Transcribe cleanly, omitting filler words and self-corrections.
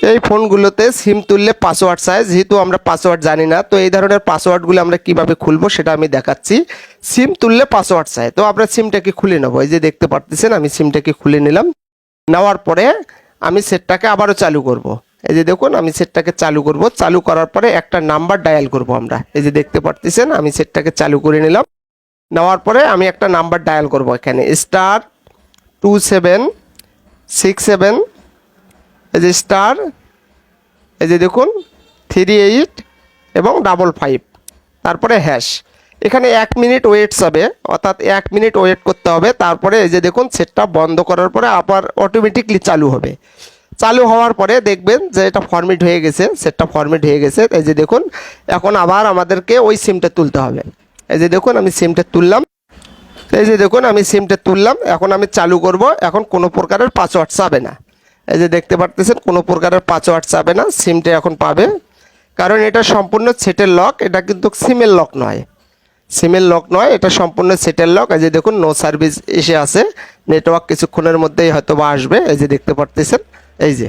এই ফোনগুলোতে সিম তুললে পাসওয়ার্ড চাই, যেহেতু আমরা পাসওয়ার্ড জানি না, তো এই ধরনের পাসওয়ার্ডগুলো আমরা কিভাবে খুলবো সেটা আমি দেখাচ্ছি। সিম তুললে পাসওয়ার্ড চাই, তো আমরা সিমটাকে খুলে নেবো। এই যে দেখতে পারতেছেন আমি সিমটাকে খুলে নিলাম। নেওয়ার পরে আমি সেটটাকে আবারও চালু করব। এই যে দেখুন আমি সেটটাকে চালু করব। চালু করার পরে একটা নাম্বার ডায়াল করব আমরা। এই যে দেখতে পারতেছেন আমি সেটটাকে চালু করে নিলাম। নেওয়ার পরে আমি একটা নাম্বার ডায়াল করব, এখানে *2767, এই যে স্টার, এই যে দেখুন 38 এবং 55, তারপরে হ্যাশ। এখানে 1 মিনিট ওয়েট যাবে, অর্থাৎ 1 মিনিট ওয়েট করতে হবে। তারপরে এই যে দেখুন সেটটা বন্ধ করার পরে আবার অটোমেটিকলি চালু হবে। চালু হওয়ার পরে দেখবেন যে এটা ফরম্যাট হয়ে গেছে, সেটটা ফরম্যাট হয়ে গেছে। এই যে দেখুন এখন আবার আমাদেরকে ওই সিমটা তুলতে হবে। এই যে দেখুন আমি সিমটা তুললাম। এই যে দেখুন আমি সিমটা তুললাম, এখন আমি চালু করব। এখন কোনো প্রকারের পাসওয়ার্ড চাবে না। এই যে দেখতে পারতেছেন কোনো প্রকারের পাসওয়ার্ড চাবে না, সিমটা এখন পাবে। কারণ এটা সম্পূর্ণ সেটের লক, এটা কিন্তু সিমের লক নয়। সিমের লক নয়, এটা সম্পূর্ণ সেটের লক। এই যে দেখুন নো সার্ভিস এসে আছে, নেটওয়ার্ক কিছুক্ষণের মধ্যেই হয়তো বা আসবে। এই যে দেখতে পারতেছেন, এই যে